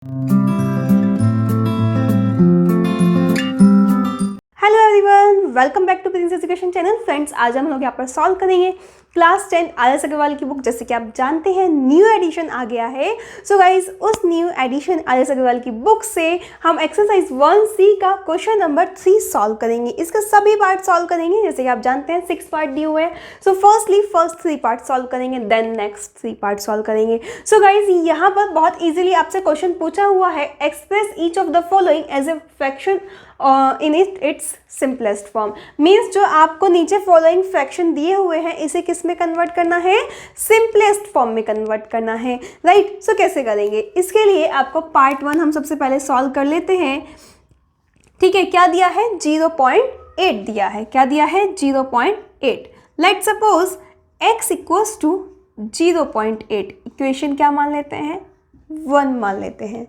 Hello everyone, welcome back to Prince education channel. Friends, आज हम लोग यहाँ पर सॉल्व करेंगे क्लास 10 आर.एस. अग्रवाल की बुक। जैसे कि आप जानते हैं न्यू एडिशन आ गया है। सो गाइज, उस न्यू एडिशन आर.एस. अग्रवाल की बुक से हम एक्सरसाइज 1C का क्वेश्चन नंबर 3 सॉल्व करेंगे। इसका सभी पार्ट सॉल्व करेंगे। जैसे कि आप जानते हैं 6 पार्ट दिए हुए हैं। So firstly first 3 part solve करेंगे, देन नेक्स्ट 3 पार्ट सॉल्व करेंगे। सो गाइज, यहाँ पर बहुत ईजिली आपसे क्वेश्चन पूछा हुआ है, express each of the following as a fraction in its simplest form. Means जो आपको नीचे फॉलोइंग फ्रैक्शन दिए हुए हैं, इसे किस में कन्वर्ट करना है? सिंपलेस्ट फॉर्म में कन्वर्ट करना है, राइट। सो कैसे करेंगे? इसके लिए आपको पार्ट 1 हम सबसे पहले सॉल्व कर लेते हैं। ठीक है, क्या दिया है? 0.8 दिया है। क्या दिया है? 0.8। Let suppose x equals to 0.8। Equation क्या मान लेते हैं? 1 मान लेते हैं।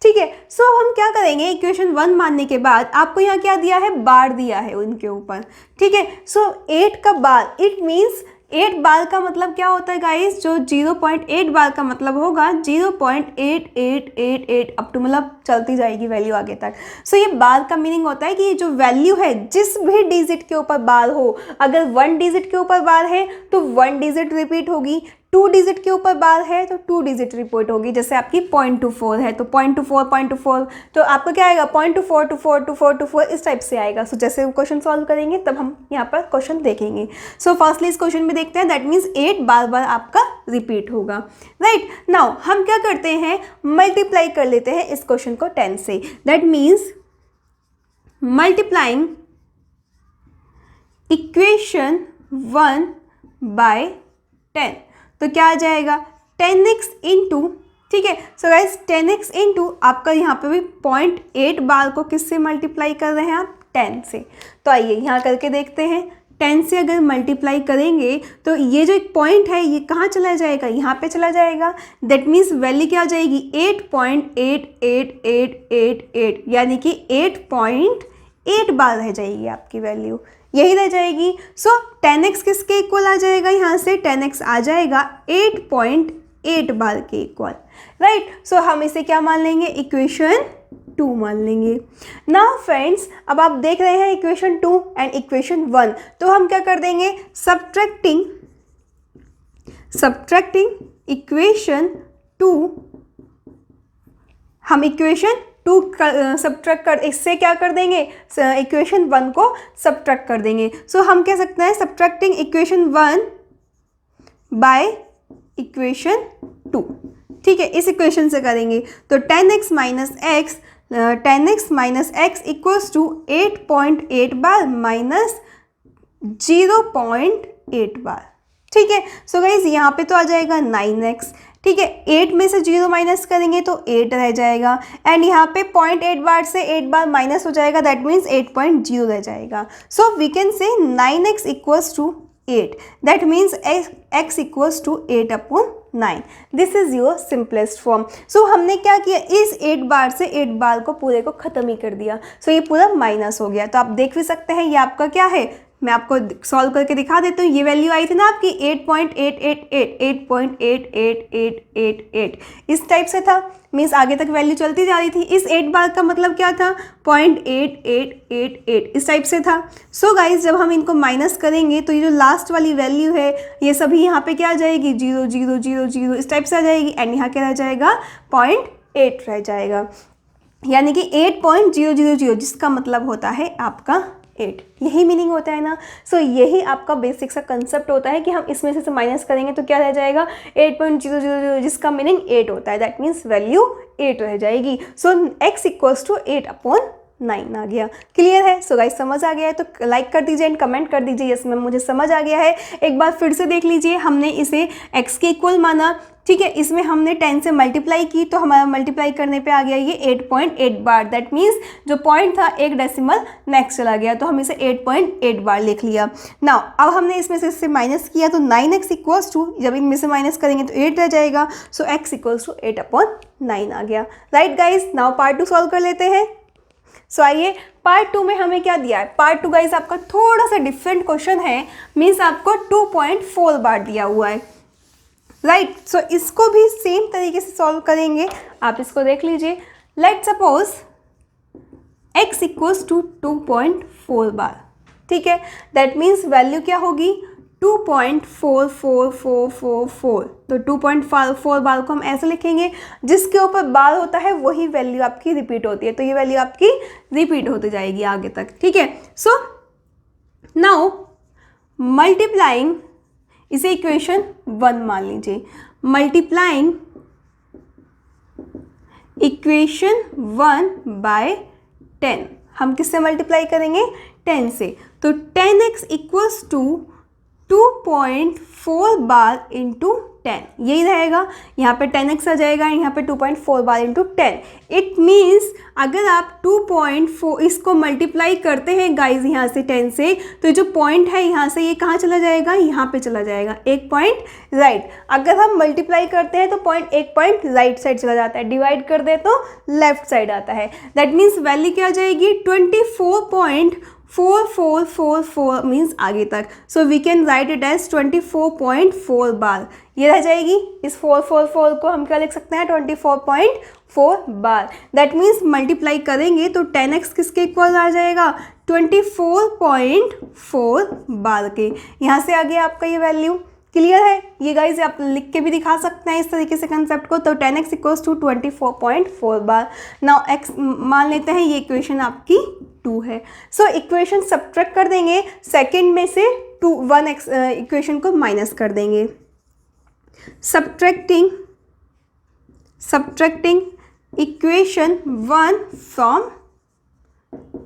ठीक है, सो हम क्या करेंगे? इक्वेशन 1 मानने के बाद आपको यहाँ क्या दिया है? बार दिया है उनके ऊपर। ठीक है, सो 8 का बार, इट मीन्स 8 बार का मतलब क्या होता है गाइस? जो 0.8 बार का मतलब होगा 0.8888 अप टू, मतलब चलती जाएगी वैल्यू आगे तक। सो ये बार का मीनिंग होता है कि ये जो वैल्यू है, जिस भी डिजिट के ऊपर बार हो, अगर 1 डिजिट के ऊपर बार है तो 1 डिजिट रिपीट होगी, 2 डिजिट के ऊपर बार है तो 2 डिजिट रिपीट होगी। जैसे आपकी 0.24 है तो 0.24 तो आपका क्या आएगा? 0.24 इस टाइप से आएगा। सो जैसे क्वेश्चन सॉल्व करेंगे तब हम यहाँ पर क्वेश्चन देखेंगे। सो फर्स्टली इस क्वेश्चन में देखते हैं, दैट मीन्स 8 बार बार आपका रिपीट होगा, राइट। नाउ हम क्या करते हैं? मल्टीप्लाई कर लेते हैं इस क्वेश्चन को 10 से। That means multiplying equation 1 by 10, तो क्या आ जाएगा? 10x इंटू, ठीक है। सो गाइस 10x इंटू आपका यहाँ पे भी 0.8 बार को किससे मल्टीप्लाई कर रहे हैं आप? 10 से। तो आइए यहाँ करके देखते हैं। 10 से अगर मल्टीप्लाई करेंगे तो ये जो एक पॉइंट है ये कहाँ चला जाएगा? यहाँ पे चला जाएगा। दैट मीन्स वैल्यू क्या आ जाएगी? 8.8888, यानी कि 8.8 बार रह जाएगी आपकी वैल्यू, यही रह जाएगी। सो 10x किसके इक्वल आ जाएगा? यहाँ से 10x आ जाएगा 8.8 बार के इक्वल, राइट। सो हम इसे क्या मान लेंगे? इक्वेशन 2 मान लेंगे। नाउ फ्रेंड्स, अब आप देख रहे हैं इक्वेशन 2 एंड इक्वेशन 1, तो हम क्या कर देंगे? सब्ट्रैक्टिंग इक्वेशन 2, हम इक्वेशन 2 सब्ट्रैक्ट कर, इससे क्या कर देंगे? इक्वेशन 1 को सब्ट्रैक्ट कर देंगे। सो हम कह सकते हैं सब्ट्रैक्टिंग इक्वेशन 1 बाय इक्वेशन 2। ठीक है, इस इक्वेशन से करेंगे तो 10x minus x equals to 8.8 bar minus 0.8 bar. ठीक है, सो गाइज यहाँ पे तो आ जाएगा 9x। ठीक है, 8 में से 0 माइनस करेंगे तो 8 रह जाएगा, एंड यहाँ पे 0.8 बार से 8 बार माइनस हो जाएगा, दैट मीन्स 8.0 रह जाएगा। सो we can say 9x equals to 8, that means x equals to 8/9। This is your simplest form. So हमने क्या किया? इस 8 बार से 8 बार को पूरे को ख़त्म ही कर दिया। सो ये पूरा माइनस हो गया। तो आप देख भी सकते हैं ये आपका क्या है, मैं आपको सॉल्व करके दिखा देती हूँ। ये वैल्यू आई थी ना आपकी 8.888, इस टाइप से था, मीन्स आगे तक वैल्यू चलती जा रही थी। इस 8 बार का मतलब क्या था? 0.8888, इस टाइप से था। सो गाइज, जब हम इनको माइनस करेंगे तो ये जो लास्ट वाली वैल्यू है ये सभी यहाँ पे क्या आ जाएगी? 0 0 0 0 इस टाइप से आ जाएगी, एंड यहाँ क्या रह जाएगा? 0.8 रह जाएगा, यानी कि 8.000, जिसका मतलब होता है आपका 8। यही मीनिंग होता है ना। सो यही आपका बेसिक सा कंसेप्ट होता है कि हम इसमें से माइनस करेंगे तो क्या रह जाएगा? 8.000, जिसका मीनिंग 8 होता है, दैट मीन्स वैल्यू 8 रह जाएगी। सो x इक्वल्स टू 8/9 आ गया। क्लियर है? सो गाइस, समझ आ गया है तो लाइक कर दीजिए एंड कमेंट कर दीजिए यस मैम मुझे समझ आ गया है। एक बार फिर से देख लीजिए, हमने इसे x के इक्वल माना, ठीक है। इसमें हमने 10 से मल्टीप्लाई की तो हमारा मल्टीप्लाई करने पे आ गया ये 8.8 बार, दैट मीन्स जो पॉइंट था एक डेसिमल नेक्स्ट चला गया, तो हम इसे 8.8 बार लिख लिया। नाउ अब हमने इसमें से इससे माइनस किया तो 9x इक्वल्स टू, जब इनमें से माइनस करेंगे तो 8 रह जाएगा। सो x इक्वल्स टू 8/9 आ गया। Right guys, now part 2 solve कर लेते हैं। सो आइए पार्ट 2 में हमें क्या दिया है। पार्ट 2 गाइज आपका थोड़ा सा डिफरेंट क्वेश्चन है, मीन्स आपको 2.4 बार दिया हुआ है। राइट। सो इसको भी सेम तरीके से सॉल्व करेंगे, आप इसको देख लीजिए। Let suppose x equals to 2.4 bar, ठीक है। दैट मीन्स वैल्यू क्या होगी 2.44444। तो 2.4 बार को हम ऐसे लिखेंगे, जिसके ऊपर बार होता है वही वैल्यू आपकी रिपीट होती है, तो ये वैल्यू आपकी रिपीट होती जाएगी आगे तक, ठीक है। सो नाउ मल्टीप्लाइंग, इसे इक्वेशन 1 मान लीजिए, मल्टीप्लाइंग इक्वेशन 1 बाय 10, हम किससे मल्टीप्लाई करेंगे 10 से। तो 10x equals to 2.4 bar into 10, यही रहेगा। यहाँ पे 10x आ जाएगा, यहाँ पे 2.4 बार इंटू 10। इट मीन्स अगर आप 2.4 इसको मल्टीप्लाई करते हैं गाइज यहाँ से 10 से, तो जो पॉइंट है यहाँ से ये कहाँ चला जाएगा, यहाँ पे चला जाएगा, एक पॉइंट राइट। अगर हम मल्टीप्लाई करते हैं तो पॉइंट एक पॉइंट राइट साइड चला जाता है, डिवाइड कर दे तो लेफ्ट साइड आता है। दैट मीन्स वैल्यू क्या आ जाएगी 24.4444 मीन्स आगे तक। So we can write it as 24.4 bar, ये रह जाएगी। इस 444 को हम क्या लिख सकते हैं 24.4 बार। दैट मीन्स मल्टीप्लाई करेंगे तो 10x किसके इक्वल आ जाएगा 24.4 बार के। यहाँ से आगे आपका ये वैल्यू क्लियर है। ये गाइज आप लिख के भी दिखा सकते हैं इस तरीके से कंसेप्ट को। तो 10x equals to 24.4 bar. Now x मान लेते हैं ये इक्वेशन आपकी 2 है। सो इक्वेशन सब्ट्रैक्ट कर देंगे, सेकंड में से 1x इक्वेशन को माइनस कर देंगे। Subtracting equation 1 from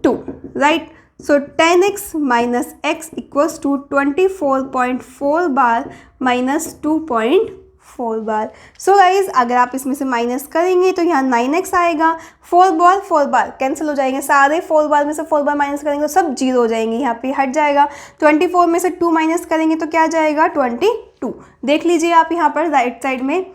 2, right. So 10x minus x equals to 24.4 bar minus 2.4 bar. So guys अगर आप इसमें से माइनस करेंगे तो यहाँ 9x आएगा, 4 बार कैंसिल हो जाएंगे सारे, 4 बार में से 4 बार माइनस करेंगे तो सब 0 हो जाएंगे, यहाँ पे हट जाएगा। 24 में से 2 माइनस करेंगे तो क्या जाएगा 22। देख लीजिए आप यहाँ पर राइट साइड में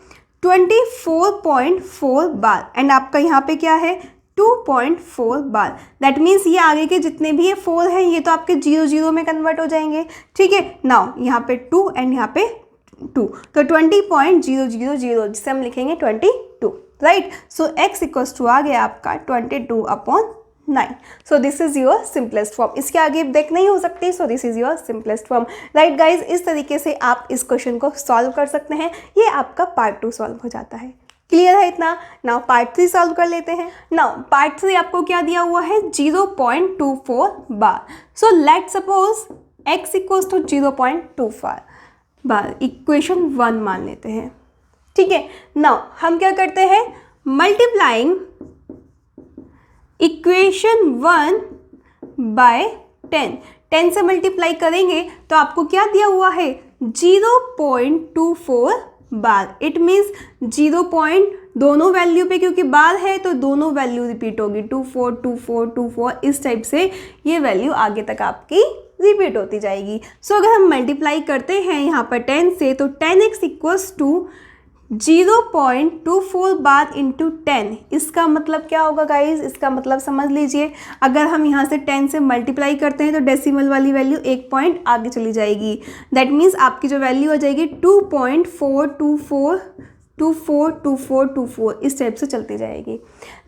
24.4 बार एंड आपका यहाँ पे क्या है 2.4 बार। दैट मीन्स ये आगे के जितने भी ये 4 हैं ये तो आपके 0 में कन्वर्ट हो जाएंगे, ठीक है। नाउ यहाँ पे 2 एंड यहाँ पे 2, तो 20.000 जिसे हम लिखेंगे 22, right. So x equals to आ गया आपका 22/9। So this is your simplest form. इसके आगे देख नहीं हो सकती, so this is your simplest form, right guys. इस तरीके से आप इस क्वेश्चन को सॉल्व कर सकते हैं। ये आपका पार्ट 2 सॉल्व हो जाता है। क्लियर है इतना। नाउ पार्ट 3 सॉल्व कर लेते हैं। नाउ पार्ट 3 आपको क्या दिया हुआ है 0.24 bar. So let suppose x equals to 0.24 bar, equation 1 मान लेते हैं, ठीक है। नाउ हम क्या करते हैं मल्टीप्लाइंग इक्वेशन 1 बाय 10 से मल्टीप्लाई करेंगे तो आपको क्या दिया हुआ है 0.24 बार। इट मीन्स 0 पॉइंट दोनों वैल्यू पे क्योंकि बार है तो दोनों वैल्यू रिपीट होगी 24 इस टाइप से ये वैल्यू आगे तक आपकी रिपीट होती जाएगी। सो अगर हम मल्टीप्लाई करते हैं यहाँ पर 10 से तो 10x equals to 0.24 bar into 10। इसका मतलब क्या होगा गाइज, इसका मतलब समझ लीजिए अगर हम यहाँ से 10 से मल्टीप्लाई करते हैं तो डेसिमल वाली वैल्यू एक पॉइंट आगे चली जाएगी। दैट मीन्स आपकी जो वैल्यू आ जाएगी 2.4242424 इस टाइप से चलती जाएगी।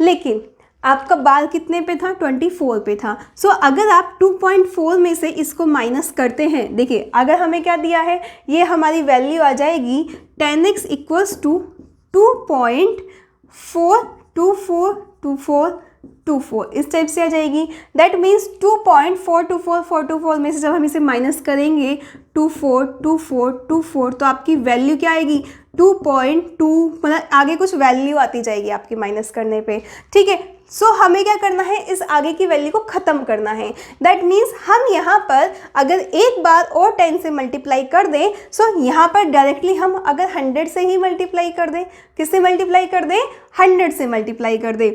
लेकिन आपका बार कितने पे था 24 पे था। सो अगर आप 2.4 में से इसको माइनस करते हैं, देखिए अगर हमें क्या दिया है ये हमारी वैल्यू आ जाएगी 10x इक्वल्स टू 2.4242424 इस टाइप से आ जाएगी। दैट मीन्स 2.424424 में से जब हम इसे माइनस करेंगे 242424 तो आपकी वैल्यू क्या आएगी 2.2, मतलब आगे कुछ वैल्यू आती जाएगी आपकी माइनस करने पे, ठीक है। सो हमें क्या करना है इस आगे की वैल्यू को ख़त्म करना है। दैट मीन्स हम यहाँ पर अगर एक बार और 10 से मल्टीप्लाई कर दें, सो यहाँ पर डायरेक्टली हम अगर 100 से ही मल्टीप्लाई कर दें, किससे मल्टीप्लाई कर दें 100 से मल्टीप्लाई कर दें,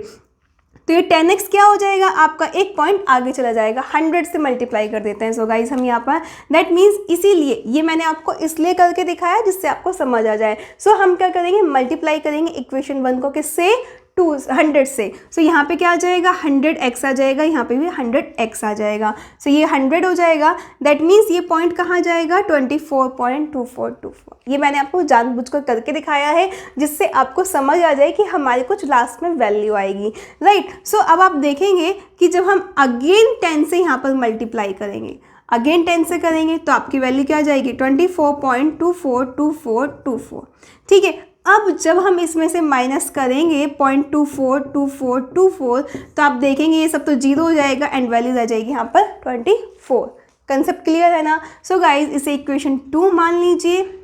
तो ये 10x क्या हो जाएगा आपका एक पॉइंट आगे चला जाएगा। 100 से मल्टीप्लाई कर देते हैं। सो गाइज हम यहाँ पर दैट मीन्स इसीलिए ये मैंने आपको इसलिए करके दिखाया जिससे आपको समझ आ जाए। सो हम क्या करेंगे मल्टीप्लाई करेंगे इक्वेशन 1 को किससे 100 से। सो यहाँ पे क्या आ जाएगा 100x आ जाएगा, यहाँ पे भी 100x आ जाएगा। सो ये 100 हो जाएगा, दैट मीन्स ये पॉइंट कहाँ जाएगा 24.2424। ये मैंने आपको जानबूझकर करके दिखाया है जिससे आपको समझ आ जाए कि हमारे कुछ लास्ट में वैल्यू आएगी, राइट। सो अब आप देखेंगे कि जब हम अगेन 10 से यहाँ पर मल्टीप्लाई करेंगे, अगेन 10 से करेंगे तो आपकी वैल्यू क्या आ जाएगी 24.242424। ठीक है, अब जब हम इसमें से माइनस करेंगे 0.242424 तो आप देखेंगे ये सब तो जीरो हो जाएगा एंड वैल्यू आ जाएगी यहाँ पर 24। कंसेप्ट क्लियर है ना। सो गाइज इसे इक्वेशन 2 मान लीजिए।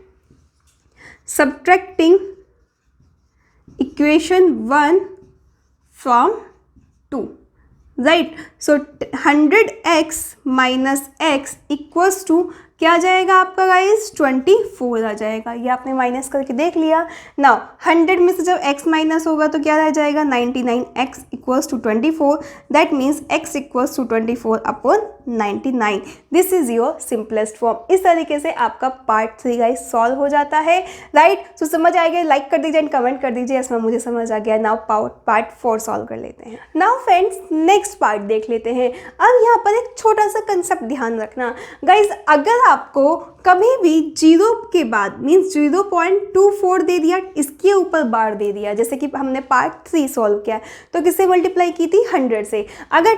Subtracting equation 1 from 2, right. So 100x minus x equals to क्या आ जाएगा आपका गाइस 24 आ जाएगा। ये आपने माइनस करके देख लिया। नाउ 100 में से जब x माइनस होगा तो क्या रह जाएगा 99x equals to 24, that means x equals to 24 upon 99। This is your simplest form. इस तरीके से आपका पार्ट 3 गाइस सॉल्व हो जाता है, राइट। सो समझ आ गया, लाइक कर दीजिए एंड कमेंट कर दीजिए इसमें मुझे समझ आ गया। नाउ पार्ट 4 सॉल्व कर लेते हैं। नाउ फ्रेंड्स नेक्स्ट पार्ट देख लेते हैं। अब यहाँ पर एक छोटा सा कंसेप्ट ध्यान रखना गाइज, अगर आपको कभी भी 0 के बाद मीन्स 0.24 दे दिया, इसके ऊपर बार दे दिया, जैसे कि हमने पार्ट 3 सॉल्व किया तो किससे मल्टीप्लाई की थी 100 से। अगर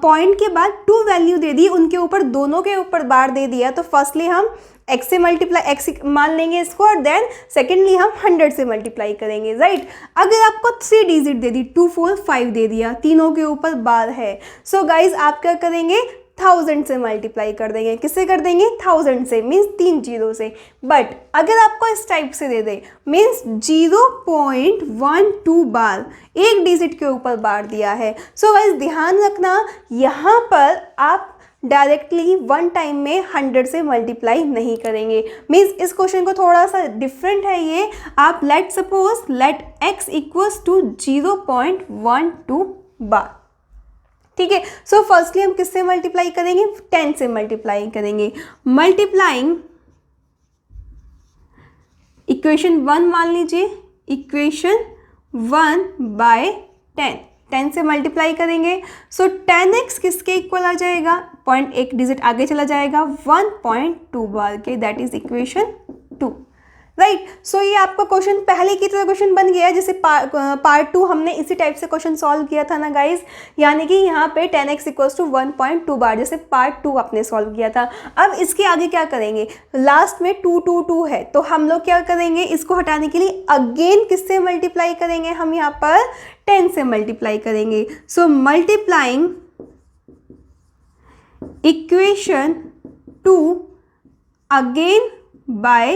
पॉइंट के बाद 2 वैल्यू दे दी, उनके ऊपर दोनों के ऊपर बार दे दिया तो फर्स्टली हम x से मल्टीप्लाई x मान लेंगे इसको और देन सेकेंडली हम 100 से मल्टीप्लाई करेंगे, राइट। अगर आपको 3 डिजिट दे दी 2 4 5 दे दिया, तीनों के ऊपर बार है, सो गाइज आप क्या करेंगे 1000 से मल्टीप्लाई कर देंगे। किससे कर देंगे 1000 से, मीन्स 3 जीरो से। बट अगर आपको इस टाइप से दे दे मीन्स 0.12 बार, एक डिजिट के ऊपर बार दिया है। सो गाइस ध्यान रखना यहाँ पर आप डायरेक्टली वन टाइम में 100 से मल्टीप्लाई नहीं करेंगे। मीन्स इस क्वेश्चन को थोड़ा सा डिफरेंट है ये। आप लेट x इक्वल्स टू 0.12 बार, ठीक है। सो फर्स्टली हम किससे मल्टीप्लाई करेंगे 10 से मल्टीप्लाई करेंगे। मल्टीप्लाइंग इक्वेशन 1 मान लीजिए, इक्वेशन 1 बाय 10 से मल्टीप्लाई करेंगे। सो 10x किसके इक्वल आ जाएगा, पॉइंट एक डिजिट आगे चला जाएगा 1.2 बार के, दैट इज इक्वेशन 2, राइट। सो ये आपका क्वेश्चन पहले की तरह क्वेश्चन बन गया है जैसे पार्ट 2 हमने इसी टाइप से क्वेश्चन सॉल्व किया था ना गाइज, यानी कि यहाँ पे 10x इक्वल्स टू 1.2 बार जैसे पार्ट 2 आपने सॉल्व किया था। अब इसके आगे क्या करेंगे, लास्ट में 2 है तो हम लोग क्या करेंगे, इसको हटाने के लिए अगेन किससे मल्टीप्लाई करेंगे, हम यहाँ पर 10 से मल्टीप्लाई करेंगे। So multiplying equation 2 again by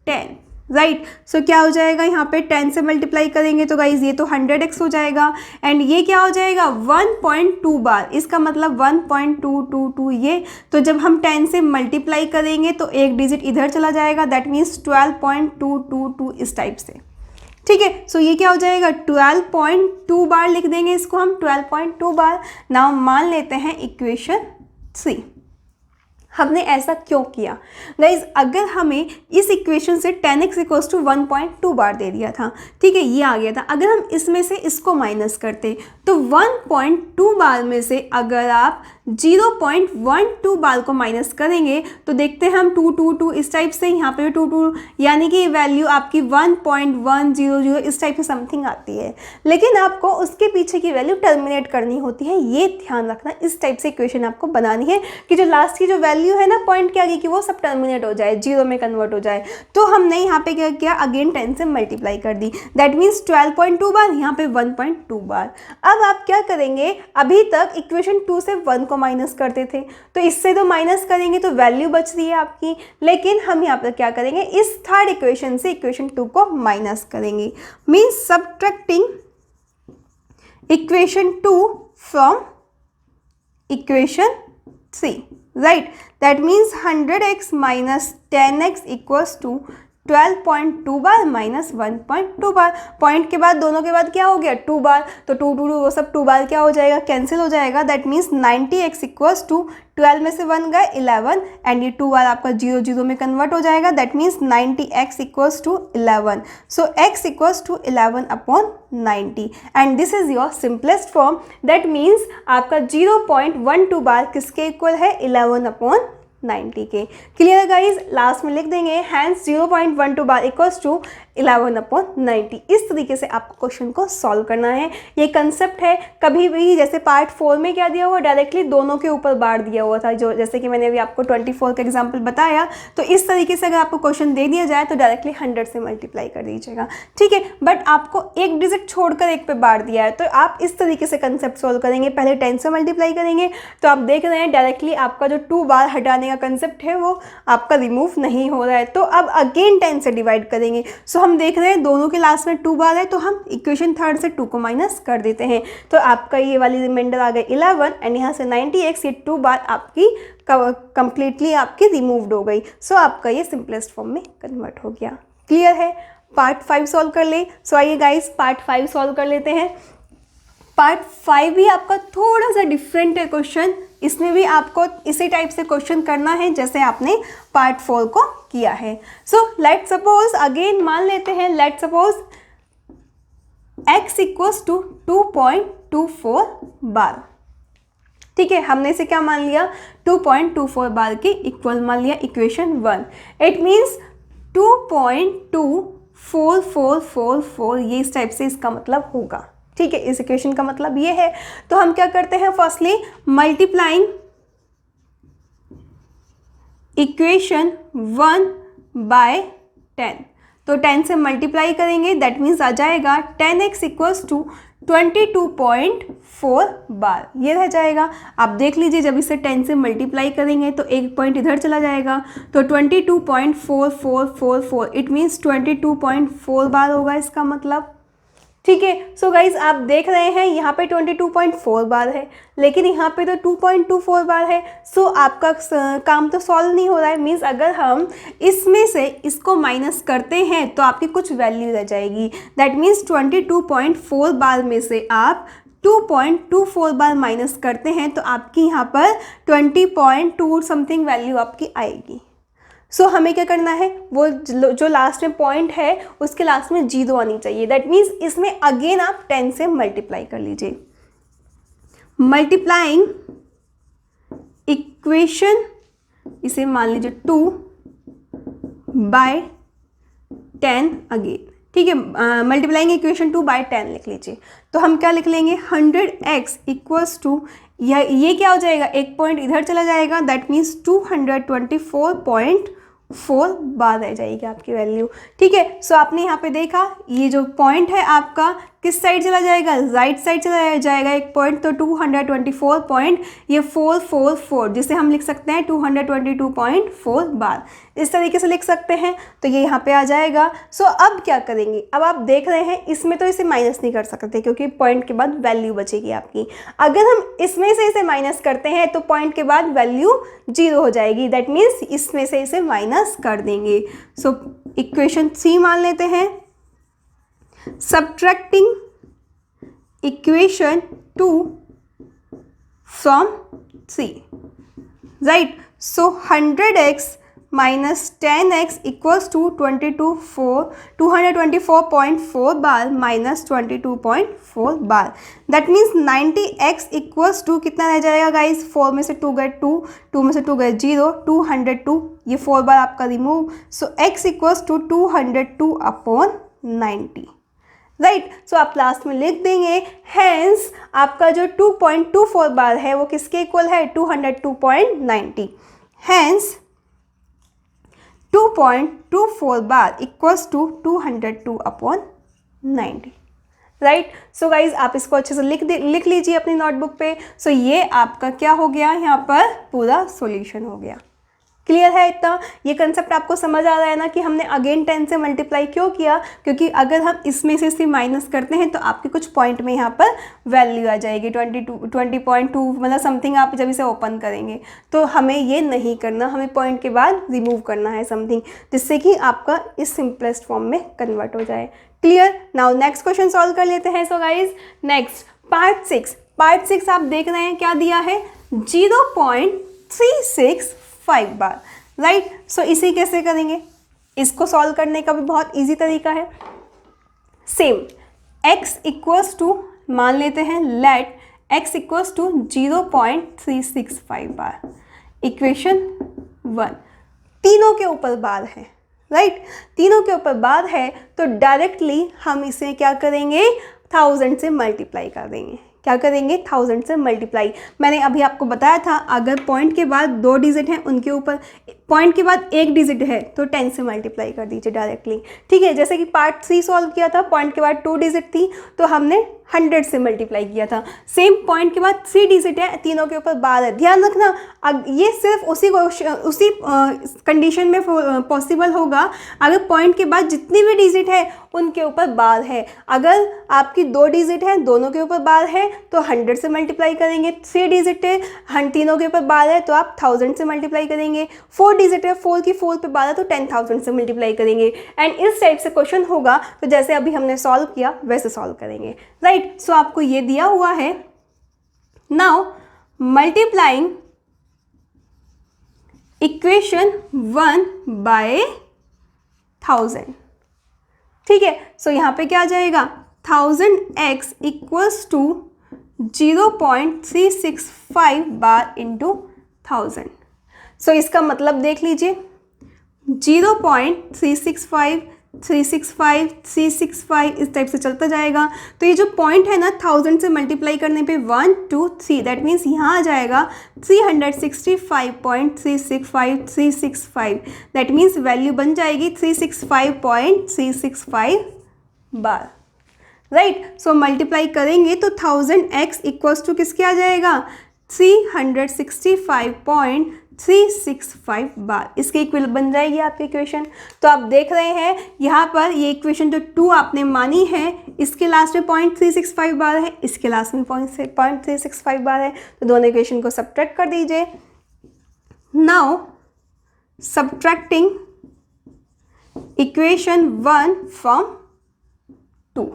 10, right. So क्या हो जाएगा, यहाँ पे 10 से मल्टीप्लाई करेंगे तो गाइज ये तो 100x हो जाएगा एंड ये क्या हो जाएगा 1.2 बार, इसका मतलब 1.222 ये। तो जब हम 10 से मल्टीप्लाई करेंगे तो एक डिजिट इधर चला जाएगा, दैट मीन्स 12.222 इस टाइप से, ठीक है। सो ये क्या हो जाएगा 12.2 बार लिख देंगे इसको हम 12.2 बार। नाउ मान लेते हैं इक्वेशन 3। हमने ऐसा क्यों किया गाइज, अगर हमें इस इक्वेशन से 10x इक्वल्स टू 1.2 बार दे दिया था, ठीक है, ये आ गया था। अगर हम इसमें से इसको माइनस करते तो 1.2 बार में से अगर आप 0.12 बार को माइनस करेंगे तो देखते हैं हम 2 इस टाइप से, यहाँ पे 2 यानी कि वैल्यू आपकी 1.100 इस टाइप से समथिंग आती है, लेकिन आपको उसके पीछे की वैल्यू टर्मिनेट करनी होती है। ये ध्यान रखना, इस टाइप से इक्वेशन आपको बनानी है कि जो लास्ट की जो वैल्यू है ना पॉइंट के आगे की वो सब टर्मिनेट हो जाए, जीरो में कन्वर्ट हो जाए। तो हमने यहाँ पे क्या किया, अगेन 10 से मल्टीप्लाई कर दी, दैट मीन्स 12.2 बार, यहाँ पे 1.2 बार। अब आप क्या करेंगे, अभी तक इक्वेशन 2 से 1 को माइनस करते थे तो इससे तो माइनस करेंगे तो वैल्यू बच रही है आपकी, लेकिन हम यहाँ पर क्या करेंगे, इस थर्ड इक्वेशन से इक्वेशन 2 को माइनस करेंगे। Means subtracting equation 2 from equation 3, right, that means 100x minus 10x equals to 12.2 bar minus 1.2 bar. Point के बाद दोनों के बाद क्या हो गया 2 बार, तो 2 2 2 वो सब 2 बार क्या हो जाएगा कैंसिल हो जाएगा। That means 90x equals to 12 में से 1 गए 11 एंड ये 2 बार आपका 0 0 में कन्वर्ट हो जाएगा। That means 90x equals to 11। So x equals to 11 upon 90 and this is your simplest form. That means आपका 0.12 बार किसके इक्वल है 11 अपॉन 90 के। क्लियर गाइज, लास्ट में लिख देंगे hence 0.12 bar equals to 11 upon 90। इस तरीके से आपको क्वेश्चन को सॉल्व करना है। ये कंसेप्ट है, कभी भी जैसे पार्ट 4 में क्या दिया हुआ डायरेक्टली दोनों के ऊपर बार दिया हुआ था, जो जैसे कि मैंने अभी आपको 24 का एग्जाम्पल बताया। तो इस तरीके से अगर आपको क्वेश्चन दे दिया जाए तो डायरेक्टली 100 से मल्टीप्लाई कर दीजिएगा, ठीक है। बट आपको एक डिजिट छोड़कर एक पे बार दिया है, तो आप इस तरीके से कंसेप्ट सॉल्व करेंगे। पहले 10 से मल्टीप्लाई करेंगे, तो आप देख रहे हैं डायरेक्टली आपका जो 2 बार हटाने का कंसेप्ट है वो आपका रिमूव नहीं हो रहा है। तो अब अगेन 10 से डिवाइड करेंगे। सो हम देख रहे हैं दोनों के लास्ट में 2 बार है, तो हम इक्वेशन थर्ड से 2 को माइनस कर देते हैं। तो आपका ये वाली रिमाइंडर आ गई 11 एंड यहाँ से 90x, ये 2 बार आपकी कंप्लीटली आपकी रिमूव्ड हो गई। सो आपका ये सिंपलेस्ट फॉर्म में कन्वर्ट हो गया। क्लियर है। पार्ट 5 सॉल्व कर ले। सो आइए गाइस पार्ट 5 सॉल्व कर लेते हैं। पार्ट 5 भी आपका थोड़ा सा डिफरेंट है क्वेश्चन। इसमें भी आपको इसी टाइप से क्वेश्चन करना है जैसे आपने पार्ट 4 को किया है। सो लेट सपोज अगेन मान लेते हैं, let suppose x equals to 2.24 bar, ठीक है। हमने इसे क्या मान लिया 2.24 बार के इक्वल मान लिया इक्वेशन 1। इट मीन्स 2.24444 ये इस टाइप से इसका मतलब होगा, ठीक है। इस इक्वेशन का मतलब ये है। तो हम क्या करते हैं, फर्स्टली मल्टीप्लाइंग इक्वेशन 1 बाय 10, तो 10 से मल्टीप्लाई करेंगे। दैट मीन्स आ जाएगा 10x इक्वल्स टू 22.4 बार, ये रह जाएगा। आप देख लीजिए जब इसे 10 से मल्टीप्लाई करेंगे तो एक पॉइंट इधर चला जाएगा, तो 22.4444 इट मीन्स 22.4 बार होगा इसका मतलब, ठीक है। सो गाइज आप देख रहे हैं यहाँ पे 22.4 बार है, लेकिन यहाँ पे तो 2.24 बार है। सो आपका काम तो सॉल्व नहीं हो रहा है। मीन्स अगर हम इसमें से इसको माइनस करते हैं तो आपकी कुछ वैल्यू रह जाएगी। दैट मीन्स 22.4 बार में से आप 2.24 बार माइनस करते हैं तो आपकी यहाँ पर 20.2 समथिंग वैल्यू आपकी आएगी। सो हमें क्या करना है, वो जो लास्ट में पॉइंट है उसके लास्ट में 0 आनी चाहिए। दैट मीन्स इसमें अगेन आप 10 से मल्टीप्लाई कर लीजिए। मल्टीप्लाइंग इक्वेशन, इसे मान लीजिए 2 बाय 10 अगेन, ठीक है। मल्टीप्लाइंग इक्वेशन 2 बाय 10 लिख लीजिए। तो हम क्या लिख लेंगे 100x इक्वल्स टू, ये क्या हो जाएगा, एक पॉइंट इधर चला जाएगा। दैट मीन्स 224.4 बार रह जाएगी आपकी वैल्यू, ठीक है। सो आपने यहाँ पे देखा ये जो पॉइंट है आपका किस साइड चला जाएगा, राइट साइड चला जाएगा एक पॉइंट। तो 224.444 जिसे हम लिख सकते हैं 222.4 बार, इस तरीके से लिख सकते हैं। तो ये यहाँ पे आ जाएगा। सो अब क्या करेंगे, अब आप देख रहे हैं इसमें तो इसे माइनस नहीं कर सकते क्योंकि पॉइंट के बाद वैल्यू बचेगी आपकी। अगर हम इसमें से इसे माइनस करते हैं तो पॉइंट के बाद वैल्यू 0 हो जाएगी। दैट मीन्स इसमें से इसे माइनस कर देंगे। सो इक्वेशन 3 मान लेते हैं। Subtracting equation 2 from 3, right? So 100x minus 10x equals to 224.4 bar minus 22.4 bar. That means 90x equals to कितना रह जाएगा गाइस, 4 में से 2 गए 2, 2 में से 2 गए 0, 202, ये 4 बार आपका remove. So x equals to 202 upon 90, right. So आप लास्ट में लिख देंगे हैंस आपका जो 2.24 बार है वो किसके इक्वल है 202.90। Hence 2.24 bar equals to 202 upon 90, right. So guys आप इसको अच्छे से लिख लीजिए अपनी नोटबुक पे। सो ये आपका क्या हो गया, यहाँ पर पूरा सॉल्यूशन हो गया। क्लियर है इतना? ये कंसेप्ट आपको समझ आ रहा है ना कि हमने अगेन 10 से मल्टीप्लाई क्यों किया? क्योंकि अगर हम इसमें से इसे माइनस करते हैं तो आपके कुछ पॉइंट में यहाँ पर वैल्यू आ जाएगी 20.2 मतलब समथिंग। आप जब इसे ओपन करेंगे तो हमें ये नहीं करना, हमें पॉइंट के बाद रिमूव करना है समथिंग, जिससे कि आपका इस सिंपलेस्ट फॉर्म में कन्वर्ट हो जाए। Clear? Now next question solve कर लेते हैं। सो गाइज नेक्स्ट पार्ट 6 आप देख रहे हैं क्या दिया है? 0.365 बार, राइट। सो इसे कैसे करेंगे? इसको सॉल्व करने का भी बहुत इजी तरीका है। सेम x इक्वल्स टू, मान लेते हैं let x equals to 0.365 bar. Equation 1 तीनों के ऊपर बार है, राइट। तीनों के ऊपर बार है तो डायरेक्टली हम इसे क्या करेंगे? 1000 से मल्टीप्लाई कर देंगे। क्या करेंगे? 1000 से मल्टीप्लाई। मैंने अभी आपको बताया था अगर पॉइंट के बाद 2 डिजिट हैं उनके ऊपर, पॉइंट के बाद 1 डिजिट है तो 10 से मल्टीप्लाई कर दीजिए डायरेक्टली, ठीक है। जैसे कि पार्ट 3 सॉल्व किया था, पॉइंट के बाद 2 डिजिट थी तो हमने 100 से मल्टीप्लाई किया था। सेम पॉइंट के बाद 3 डिजिट है, तीनों के ऊपर बार है। ध्यान रखना ये सिर्फ उसी कंडीशन में पॉसिबल होगा अगर पॉइंट के बाद जितनी भी डिजिट है उनके ऊपर बार है। अगर आपकी 2 डिजिट है, दोनों के ऊपर बार है तो 100 से मल्टीप्लाई करेंगे। 3 डिजिट है, तीनों के ऊपर बार है तो आप 1000 से मल्टीप्लाई करेंगे। 4 डिजिट है, 4 की 4 पे बार है तो 10,000 से मल्टीप्लाई करेंगे। एंड इस टाइप से क्वेश्चन होगा तो जैसे अभी हमने सॉल्व किया वैसे सॉल्व करेंगे, राइट। सो आपको ये दिया हुआ है। नाउ मल्टीप्लाइंग इक्वेशन 1 बाय 1000, ठीक है। सो यहाँ पे क्या आ जाएगा? 1000x equals to 0.365 bar into 1000। सो इसका मतलब देख लीजिए 0.365 365 365 इस टाइप से चलता जाएगा। तो ये जो पॉइंट है ना 1000 से मल्टीप्लाई करने पे 1 2 3 दैट मीन्स यहाँ आ जाएगा 365.365 365 दैट मीन्स वैल्यू बन जाएगी 365.365 बार, राइट। सो मल्टीप्लाई करेंगे तो 1000x इक्वल्स टू किसके आ जाएगा? 365.365 बार। इसके इक्वल बन जाएगी आपकी इक्वेशन। तो आप देख रहे हैं यहाँ पर ये इक्वेशन जो 2 आपने मानी है इसके लास्ट में 0.365 बार है, इसके लास्ट में 0.365 बार है। तो दोनों इक्वेशन को सब्ट्रैक्ट कर दीजिए। नाउ सब्ट्रैक्टिंग इक्वेशन 1 फ्रॉम 2,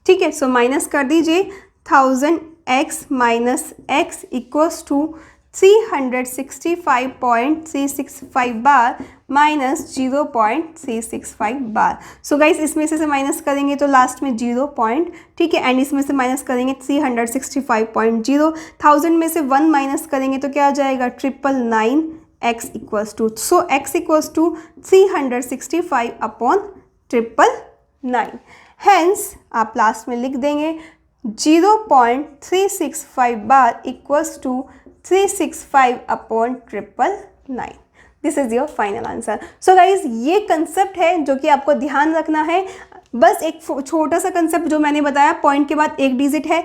ठीक है। सो माइनस कर दीजिए 1000x minus x equals to 365.365 bar minus 0.365 bar. So guys इसमें से माइनस करेंगे तो लास्ट में 0 पॉइंट, ठीक है। एंड इसमें से माइनस करेंगे 365.0, 1000 में से 1 माइनस करेंगे तो क्या आ जाएगा? 999 x equals to, so x equals to 365/999। Hence आप लास्ट में लिख देंगे 0.365 bar equals to 365/999। This is your final answer. So guys ये कंसेप्ट है जो कि आपको ध्यान रखना है। बस एक छोटा सा कंसेप्ट जो मैंने बताया, पॉइंट के बाद 1 डिजिट है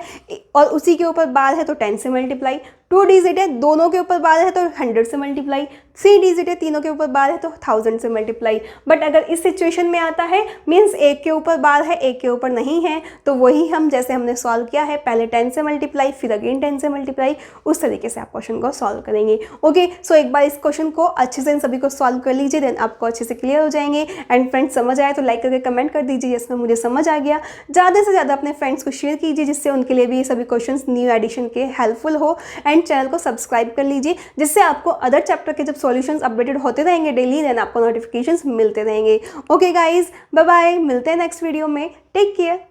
और उसी के ऊपर बार है तो 10 से मल्टीप्लाई, 2 डिजिट है दोनों के ऊपर बार है तो 100 से मल्टीप्लाई, 3 डिजिट है तीनों के ऊपर बार है तो 1000 से मल्टीप्लाई। बट अगर इस सिचुएशन में आता है मीन्स एक के ऊपर बार है एक के ऊपर नहीं है तो वही हम जैसे हमने सॉल्व किया है, पहले 10 से मल्टीप्लाई फिर अगेन 10 से मल्टीप्लाई, उस तरीके से आप क्वेश्चन को सॉल्व करेंगे। ओके, सो एक बार इस क्वेश्चन को अच्छे से इन सभी को सॉल्व कर लीजिए, देन आपको अच्छे से क्लियर हो जाएंगे। एंड फ्रेंड्स समझ आए तो लाइक करके कमेंट कर दीजिए इसमें मुझे समझ आ गया। ज़्यादा से ज़्यादा अपने फ्रेंड्स को शेयर कीजिए जिससे उनके लिए भी ये सभी क्वेश्चंस न्यू एडिशन के हेल्पफुल हो। एंड चैनल को सब्सक्राइब कर लीजिए जिससे आपको अदर चैप्टर के जब सॉल्यूशंस अपडेटेड होते रहेंगे डेली, देन आपको नोटिफिकेशंस मिलते रहेंगे। ओके गाइज, बाय बाय, मिलते हैं नेक्स्ट वीडियो में। Take care.